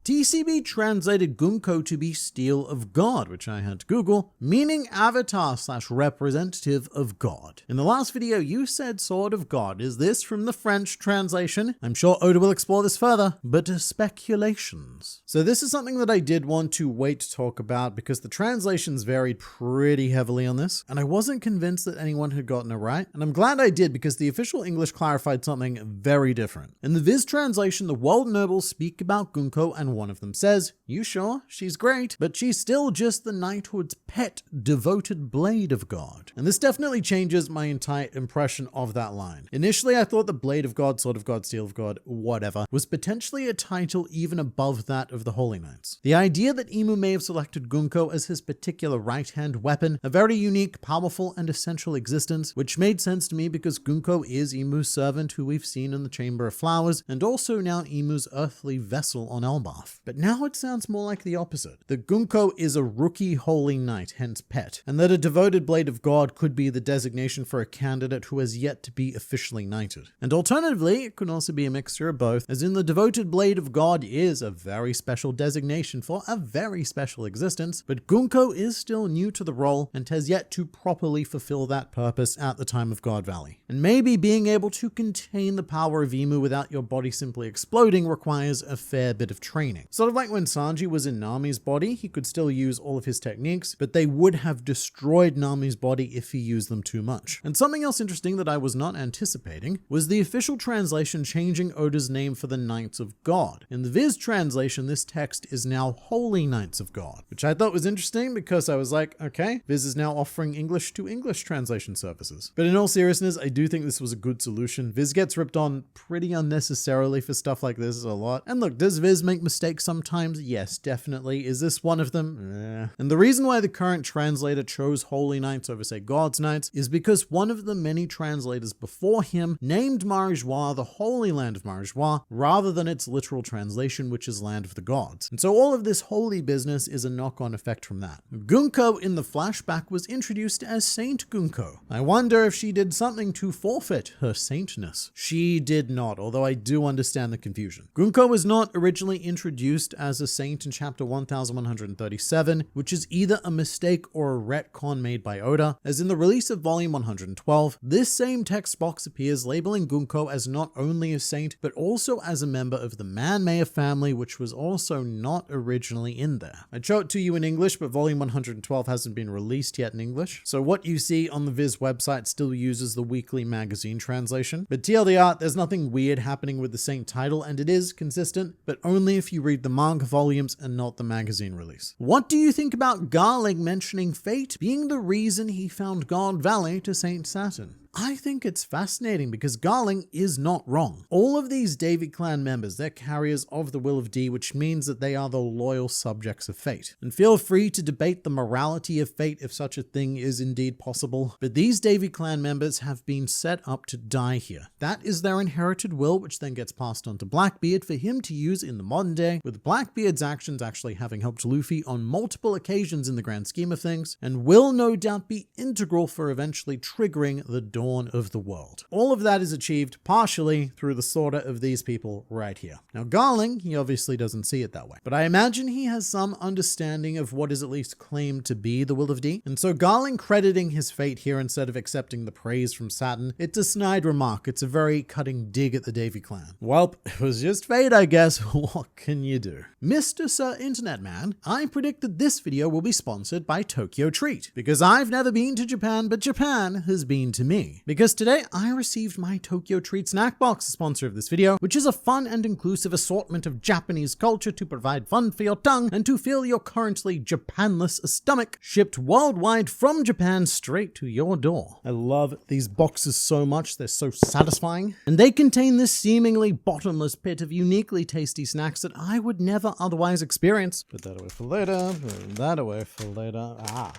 TCB translated Gunko to be Steel of God, which I had to Google, meaning avatar / representative of God. In the last video, you said Sword of God. Is this from the French translation? I'm sure Oda will explore this further, but speculations. So this is something that I did want to wait to talk about because the translations varied pretty heavily on this, and I wasn't convinced that anyone had gotten it right, and I'm glad I did because the official English clarified something very different. In the Viz translation, the world nobles speak about Gunko and one of them says, "You sure? She's great, but she's still just the knighthood's pet, devoted blade of God." And this definitely changes my entire impression of that line. Initially, I thought the Blade of God, Sword of God, Steel of God, whatever, was potentially a title even above that of the Holy Knights. The idea that Imu may have selected Gunko as his particular right-hand weapon, a very unique, powerful, and essential existence, which made sense to me because Gunko is Imu's servant who we've seen in the Chamber of Flowers, and also now Imu's earthly vessel on Elbaf. But now it sounds more like the opposite, that Gunko is a rookie holy knight, hence pet, and that a devoted blade of God could be the designation for a candidate who has yet to be officially knighted. And alternatively, it could also be a mixture of both, as in the devoted blade of God is a very special designation for a very special existence, but Gunko is still new to the role and has yet to properly fulfill that purpose at the time of God Valley. And maybe being able to contain the power of Imu without your body simply exploding requires a fair bit of training. Sort of like when Sanji was in Nami's body, he could still use all of his techniques, but they would have destroyed Nami's body if he used them too much. And something else interesting that I was not anticipating was the official translation changing Oda's name for the Knights of God. In the Viz translation, this text is now Holy Knights of God, which I thought was interesting because I was like, okay, Viz is now offering English to English translation services. But in all seriousness, I do think this was a good solution. Viz gets ripped on pretty unnecessarily for stuff like this a lot. And look, does Viz make mistakes sometimes? Yes, definitely. Is this one of them? And the reason why the current translator chose Holy Knights over, say, God's Knights is because one of the many translators before him named Marijois the Holy Land of Marijois rather than its literal translation, which is Land of the Gods. And so all of this holy business is a knock-on effect from that. Gunko in the flashback was introduced as Saint Gunko. I wonder if she did something to forfeit her saintness. She did not, although I do understand the confusion. Gunko was not originally introduced as a saint in chapter 1137, which is either a mistake or a retcon made by Oda, as in the release of volume 112, this same text box appears labeling Gunko as not only a saint, but also as a member of the Man-Maya family, which was also not originally in there. I'd show it to you in English, but volume 112 hasn't been released yet in English, so what you see on the Viz website still uses the weekly magazine translation. But TLDR, there's nothing weird happening with the saint title, and it is consistent, but only if you read the manga volumes and not the magazine release. What do you think about Garling mentioning fate being the reason he found God Valley to Saint Saturn? I think it's fascinating because Garling is not wrong. All of these Davy clan members, they're carriers of the will of D, which means that they are the loyal subjects of fate. And feel free to debate the morality of fate if such a thing is indeed possible, but these Davy clan members have been set up to die here. That is their inherited will, which then gets passed on to Blackbeard for him to use in the modern day, with Blackbeard's actions actually having helped Luffy on multiple occasions in the grand scheme of things, and will no doubt be integral for eventually triggering the dawn of the world. All of that is achieved partially through the slaughter of these people right here. Now Garling, he obviously doesn't see it that way, but I imagine he has some understanding of what is at least claimed to be the will of D, and so Garling crediting his fate here instead of accepting the praise from Saturn, it's a snide remark. It's a very cutting dig at the Davy clan. Welp, it was just fate, I guess. What can you do? Mr. Sir Internet Man, I predict that this video will be sponsored by Tokyo Treat, because I've never been to Japan, but Japan has been to me. Because today I received my Tokyo Treat snack box, the sponsor of this video, which is a fun and inclusive assortment of Japanese culture to provide fun for your tongue and to fill your currently Japanless stomach, shipped worldwide from Japan straight to your door. I love these boxes so much, they're so satisfying. And they contain this seemingly bottomless pit of uniquely tasty snacks that I would never otherwise experience. Put that away for later, put that away for later.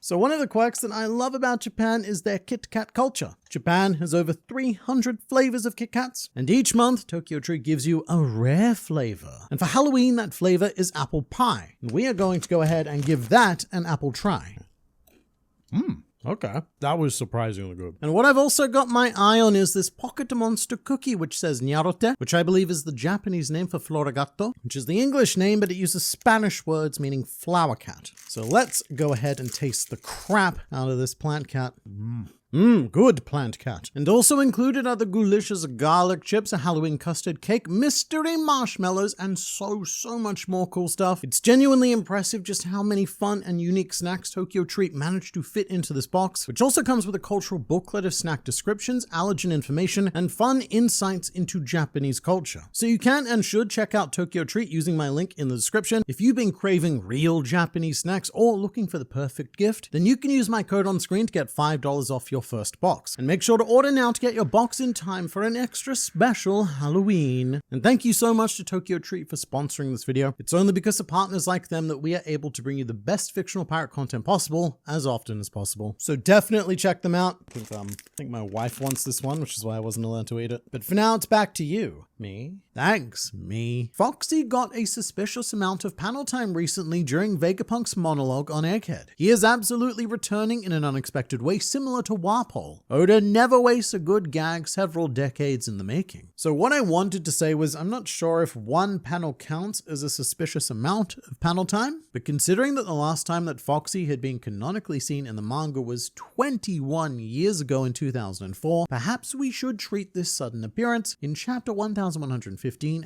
So one of the quirks that I love about Japan is their Kit Kat culture. Japan has over 300 flavors of Kit Kats, and each month Tokyo Treat gives you a rare flavor. And for Halloween, that flavor is apple pie. And we are going to go ahead and give that an apple try. Okay, that was surprisingly good. And what I've also got my eye on is this pocket monster cookie, which says Nyarote, which I believe is the Japanese name for Florigato, which is the English name, but it uses Spanish words meaning flower cat. So let's go ahead and taste the crap out of this plant cat. Good plant cat. And also included are the delicious garlic chips, a Halloween custard cake, mystery marshmallows, and so much more cool stuff. It's genuinely impressive just how many fun and unique snacks Tokyo Treat managed to fit into this box, which also comes with a cultural booklet of snack descriptions, allergen information, and fun insights into Japanese culture. So you can and should check out Tokyo Treat using my link in the description. If you've been craving real Japanese snacks or looking for the perfect gift, then you can use my code on screen to get $5 off your first box. And make sure to order now to get your box in time for an extra special Halloween. And thank you so much to Tokyo Treat for sponsoring this video. It's only because of partners like them that we are able to bring you the best fictional pirate content possible as often as possible. So definitely check them out. I think my wife wants this one, which is why I wasn't allowed to eat it. But for now, it's back to you. Me? Thanks, me. Foxy got a suspicious amount of panel time recently during Vegapunk's monologue on Egghead. He is absolutely returning in an unexpected way, similar to Warpole. Oda never wastes a good gag several decades in the making. So what I wanted to say was, I'm not sure if one panel counts as a suspicious amount of panel time, but considering that the last time that Foxy had been canonically seen in the manga was 21 years ago in 2004, perhaps we should treat this sudden appearance in chapter 1115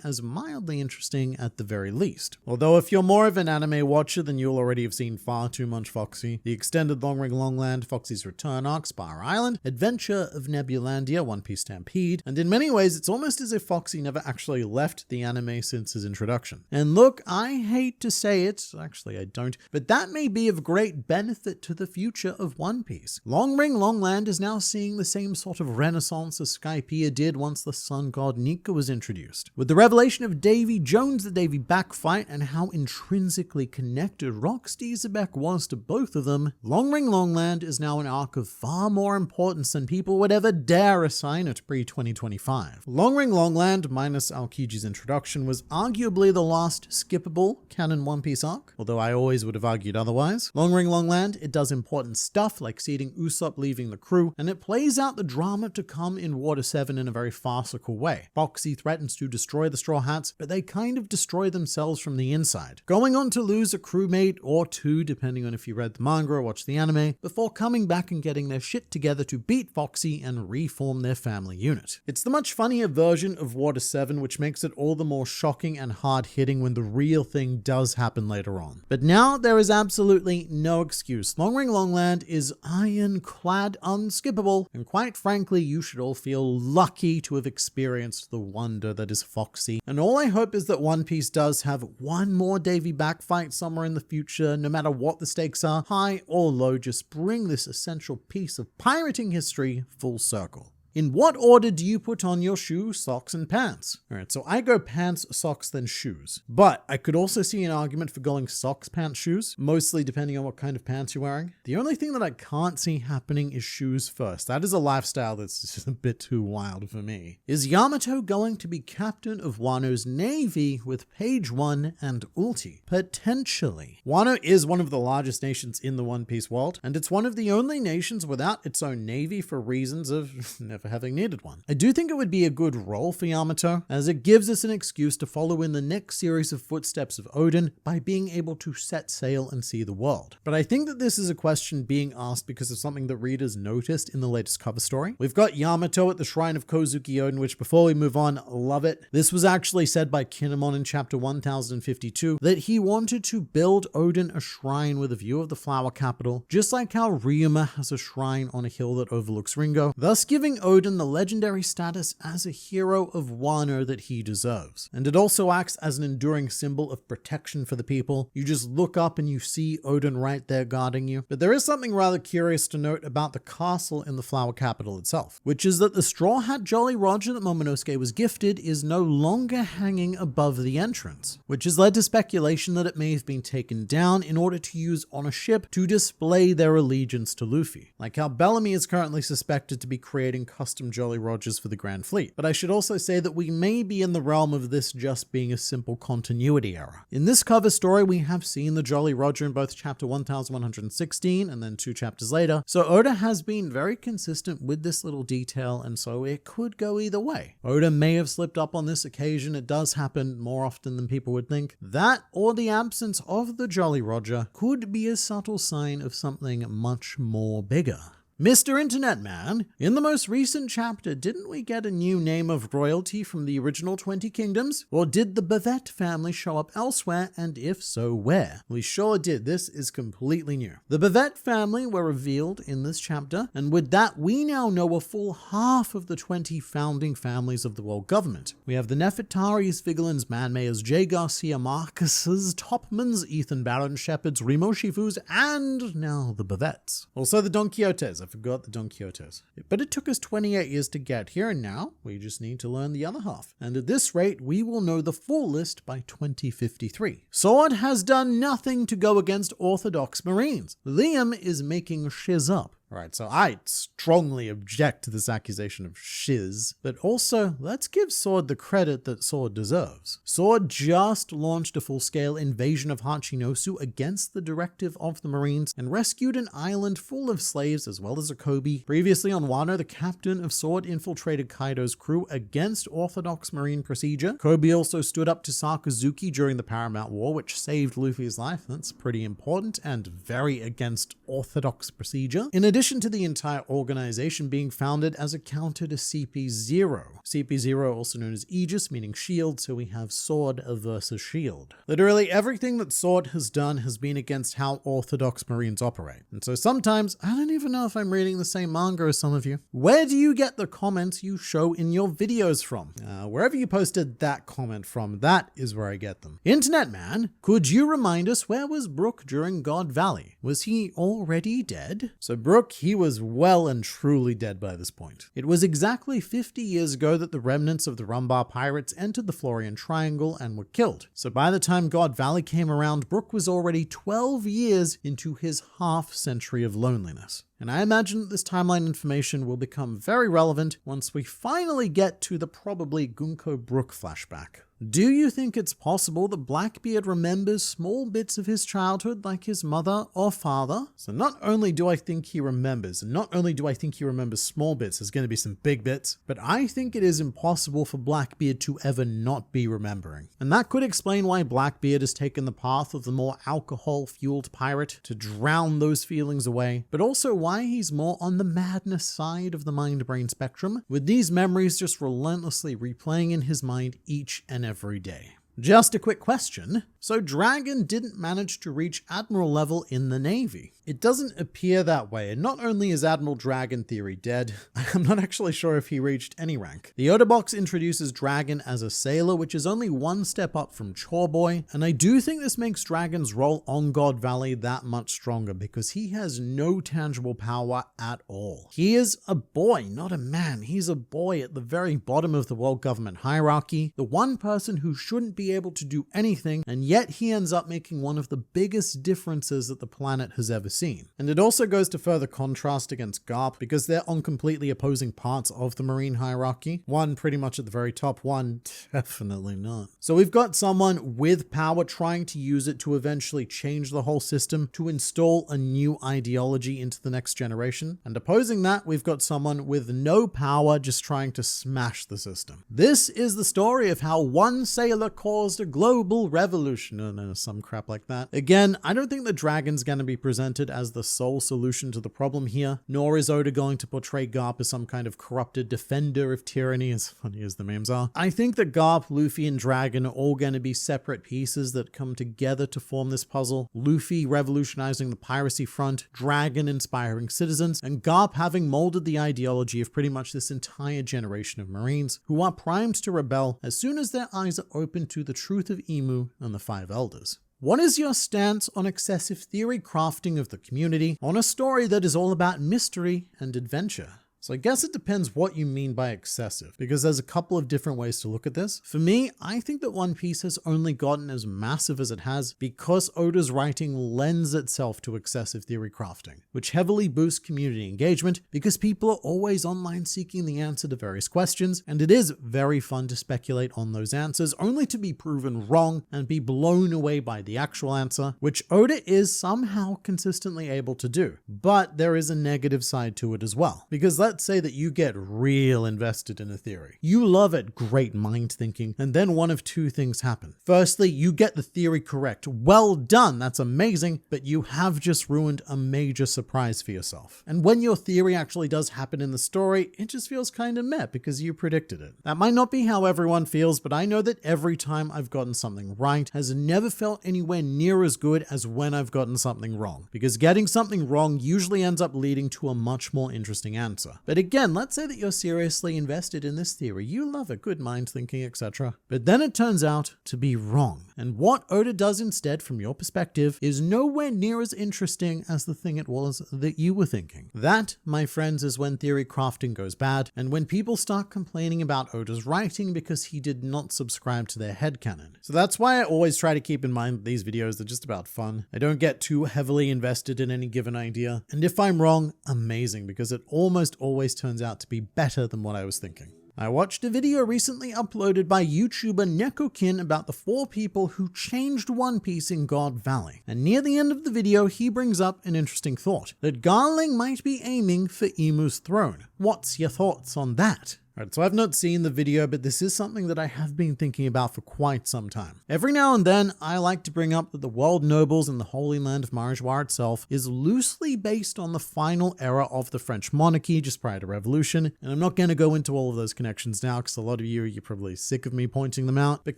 as mildly interesting at the very least. Although if you're more of an anime watcher, then you'll already have seen far too much Foxy. The extended Long Ring Longland, Foxy's Return arc, Spire Island, Adventure of Nebulandia, One Piece Stampede, and in many ways it's almost as if Foxy never actually left the anime since his introduction. And look, I hate to say it, actually I don't, but that may be of great benefit to the future of One Piece. Long Ring Longland is now seeing the same sort of renaissance as Skypiea did once the sun god Nika was introduced. With the revelation of Davy Jones, the Davy Back fight, and how intrinsically connected Rocksteady Zebek was to both of them, Long Ring Longland is now an arc of far more importance than people would ever dare assign it pre-2025. Long Ring Longland, minus Aokiji's introduction, was arguably the last skippable canon One Piece arc, although I always would have argued otherwise. Long Ring Longland, it does important stuff like seeing Usopp leaving the crew, and it plays out the drama to come in Water 7 in a very farcical way. Foxy threatens to destroy the Straw Hats, but they kind of destroy themselves from the inside, going on to lose a crewmate or two, depending on if you read the manga or watched the anime, before coming back and getting their shit together to beat Foxy and reform their family unit. It's the much funnier version of Water 7, which makes it all the more shocking and hard-hitting when the real thing does happen later on. But now there is absolutely no excuse. Long Ring Longland is ironclad unskippable, and quite frankly, you should all feel lucky to have experienced the wonder that is Foxy. And all I hope is that One Piece does have one more Davy Back fight somewhere in the future, no matter what the stakes are, high or low, just bring this essential piece of pirating history full circle. In what order do you put on your shoes, socks, and pants? Alright, so I go pants, socks, then shoes. But I could also see an argument for going socks, pants, shoes, mostly depending on what kind of pants you're wearing. The only thing that I can't see happening is shoes first. That is a lifestyle that's just a bit too wild for me. Is Yamato going to be captain of Wano's navy with Page 1 and Ulti? Potentially. Wano is one of the largest nations in the One Piece world, and it's one of the only nations without its own navy for reasons of never having needed one. I do think it would be a good role for Yamato, as it gives us an excuse to follow in the next series of footsteps of Odin by being able to set sail and see the world. But I think that this is a question being asked because of something that readers noticed in the latest cover story. We've got Yamato at the shrine of Kozuki Odin, which before we move on, love it. This was actually said by Kinemon in chapter 1052 that he wanted to build Odin a shrine with a view of the flower capital, just like how Ryuma has a shrine on a hill that overlooks Ringo, thus giving Odin the legendary status as a hero of Wano that he deserves. And it also acts as an enduring symbol of protection for the people. You just look up and you see Odin right there guarding you. But there is something rather curious to note about the castle in the flower capital itself, which is that the Straw Hat Jolly Roger that Momonosuke was gifted is no longer hanging above the entrance, which has led to speculation that it may have been taken down in order to use on a ship to display their allegiance to Luffy. Like how Bellamy is currently suspected to be creating custom Jolly Rogers for the Grand Fleet. But I should also say that we may be in the realm of this just being a simple continuity error. In this cover story, we have seen the Jolly Roger in both chapter 1116 and then 2 chapters later, so Oda has been very consistent with this little detail, and so it could go either way. Oda may have slipped up on this occasion. It does happen more often than people would think. That, or the absence of the Jolly Roger, could be a subtle sign of something much more bigger. Mr. Internet Man, in the most recent chapter, didn't we get a new name of royalty from the original 20 Kingdoms? Or did the Bavette family show up elsewhere, and if so, where? We sure did. This is completely new. The Bavette family were revealed in this chapter, and with that, we now know a full half of the 20 founding families of the world government. We have the Nefertaris, Vigilans, Manmayers, J. Garcia Marques's, Topmans, Ethan Barron, Shepherds, Remo Shifus, and now the Bavettes. Also the Don Quixotes. I forgot the Don Quixotes. But it took us 28 years to get here, and now we just need to learn the other half. And at this rate, we will know the full list by 2053. Sword has done nothing to go against Orthodox Marines. Liam is making shiz up. Alright, so I strongly object to this accusation of shiz, but also let's give Sword the credit that Sword deserves. Sword just launched a full-scale invasion of Hachinosu against the directive of the Marines and rescued an island full of slaves as well as a Kobe. Previously on Wano, the captain of Sword infiltrated Kaido's crew against Orthodox Marine procedure. Kobe also stood up to Sakazuki during the Paramount War, which saved Luffy's life. That's pretty important and very against Orthodox procedure. In addition to the entire organization being founded as a counter to CP0. CP0 also known as Aegis, meaning shield, so we have Sword versus shield. Literally everything that Sword has done has been against how Orthodox Marines operate. And so sometimes, I don't even know if I'm reading the same manga as some of you. Where do you get the comments you show in your videos from? Wherever you posted that comment from, that is where I get them. Internet Man, could you remind us, where was Brook during God Valley? Was he already dead? So Brook, he was well and truly dead by this point. It was exactly 50 years ago that the remnants of the Rumbar pirates entered the Florian Triangle and were killed. So by the time God Valley came around, Brook was already 12 years into his half-century of loneliness. And I imagine that this timeline information will become very relevant once we finally get to the probably Gunko Brook flashback. Do you think it's possible that Blackbeard remembers small bits of his childhood like his mother or father? So not only do I think he remembers, and not only do I think he remembers small bits, there's going to be some big bits, but I think it is impossible for Blackbeard to ever not be remembering. And that could explain why Blackbeard has taken the path of the more alcohol-fueled pirate to drown those feelings away, but also why he's more on the madness side of the mind-brain spectrum, with these memories just relentlessly replaying in his mind each and every day. Just a quick question. So Dragon didn't manage to reach Admiral level in the Navy. It doesn't appear that way, and not only is Admiral Dragon theory dead, I'm not actually sure if he reached any rank. The Oda box introduces Dragon as a sailor, which is only one step up from Chore Boy, and I do think this makes Dragon's role on God Valley that much stronger because he has no tangible power at all. He is a boy, not a man. He's a boy at the very bottom of the world government hierarchy, the one person who shouldn't be able to do anything, and yet he ends up making one of the biggest differences that the planet has ever seen. And it also goes to further contrast against Garp because they're on completely opposing parts of the Marine hierarchy. One pretty much at the very top, one definitely not. So we've got someone with power trying to use it to eventually change the whole system, to install a new ideology into the next generation. And opposing that, we've got someone with no power just trying to smash the system. This is the story of how one sailor caused a global revolution, and some crap like that. Again, I don't think the Dragon's going to be presented as the sole solution to the problem here, nor is Oda going to portray Garp as some kind of corrupted defender of tyranny, as funny as the memes are. I think that Garp, Luffy, and Dragon are all going to be separate pieces that come together to form this puzzle. Luffy revolutionizing the piracy front, Dragon inspiring citizens, and Garp having molded the ideology of pretty much this entire generation of Marines who are primed to rebel as soon as their eyes are open to the truth of Imu and the Five Elders. What is your stance on excessive theory crafting of the community on a story that is all about mystery and adventure? So I guess it depends what you mean by excessive, because there's a couple of different ways to look at this. For me, I think that One Piece has only gotten as massive as it has because Oda's writing lends itself to excessive theory crafting, which heavily boosts community engagement because people are always online seeking the answer to various questions, and it is very fun to speculate on those answers only to be proven wrong and be blown away by the actual answer, which Oda is somehow consistently able to do. But there is a negative side to it as well, because let's say that you get real invested in a theory. You love it, great mind thinking, and then one of two things happen. Firstly, you get the theory correct. Well done, that's amazing, but you have just ruined a major surprise for yourself. And when your theory actually does happen in the story, it just feels kind of meh because you predicted it. That might not be how everyone feels, but I know that every time I've gotten something right has never felt anywhere near as good as when I've gotten something wrong, because getting something wrong usually ends up leading to a much more interesting answer. But again, let's say that you're seriously invested in this theory, you love it, good mind thinking, etc. But then it turns out to be wrong. And what Oda does instead from your perspective is nowhere near as interesting as the thing it was that you were thinking. That, my friends, is when theory crafting goes bad, and when people start complaining about Oda's writing because he did not subscribe to their headcanon. So that's why I always try to keep in mind that these videos are just about fun. I don't get too heavily invested in any given idea, and if I'm wrong, amazing, because it almost always turns out to be better than what I was thinking. I watched a video recently uploaded by YouTuber Nekokin about the 4 people who changed One Piece in God Valley. And near the end of the video, he brings up an interesting thought, that Garling might be aiming for Imu's throne. What's your thoughts on that? Alright, so I've not seen the video, but this is something that I have been thinking about for quite some time. Every now and then, I like to bring up that the world nobles in the Holy Land of Marijois itself is loosely based on the final era of the French monarchy just prior to revolution, and I'm not going to go into all of those connections now because a lot of you're probably sick of me pointing them out, but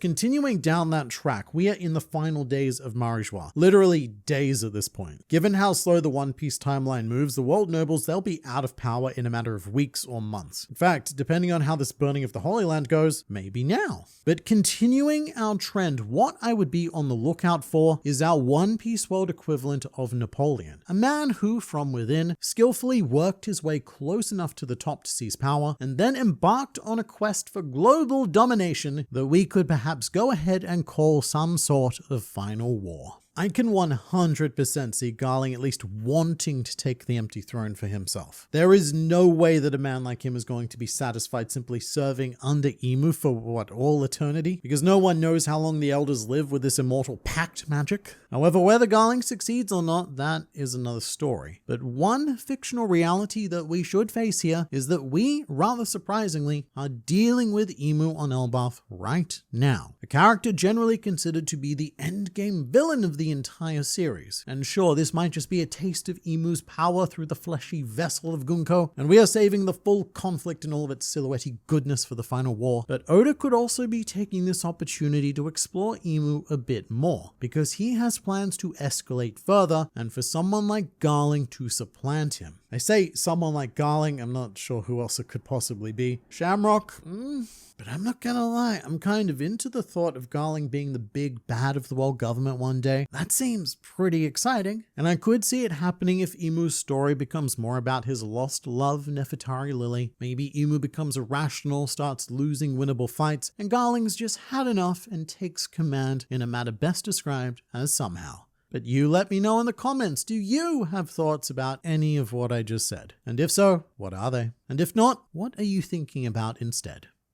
continuing down that track, we are in the final days of Marijois, literally days at this point. Given how slow the One Piece timeline moves, the world nobles, they'll be out of power in a matter of weeks or months. In fact, depending on how this burning of the Holy Land goes, maybe now. But continuing our trend, what I would be on the lookout for is our One Piece world equivalent of Napoleon, a man who, from within, skillfully worked his way close enough to the top to seize power, and then embarked on a quest for global domination that we could perhaps go ahead and call some sort of final war. I can 100% see Garling at least wanting to take the empty throne for himself. There is no way that a man like him is going to be satisfied simply serving under Imu for all eternity, because no one knows how long the elders live with this immortal pact magic. However, whether Garling succeeds or not, that is another story. But one fictional reality that we should face here is that we, rather surprisingly, are dealing with Imu on Elbaf right now. A character generally considered to be the endgame villain of the entire series. And sure, this might just be a taste of Imu's power through the fleshy vessel of Gunko, and we are saving the full conflict and all of its silhouette goodness for the final war, but Oda could also be taking this opportunity to explore Imu a bit more, because he has plans to escalate further, and for someone like Garling to supplant him. I say someone like Garling, I'm not sure who else it could possibly be. Shamrock? But I'm not gonna lie, I'm kind of into the thought of Garling being the big bad of the world government one day. That seems pretty exciting, and I could see it happening if Imu's story becomes more about his lost love, Nefertari Lily. Maybe Imu becomes irrational, starts losing winnable fights, and Garling's just had enough and takes command in a matter best described as somehow. But you let me know in the comments, do you have thoughts about any of what I just said? And if so, what are they? And if not, what are you thinking about instead?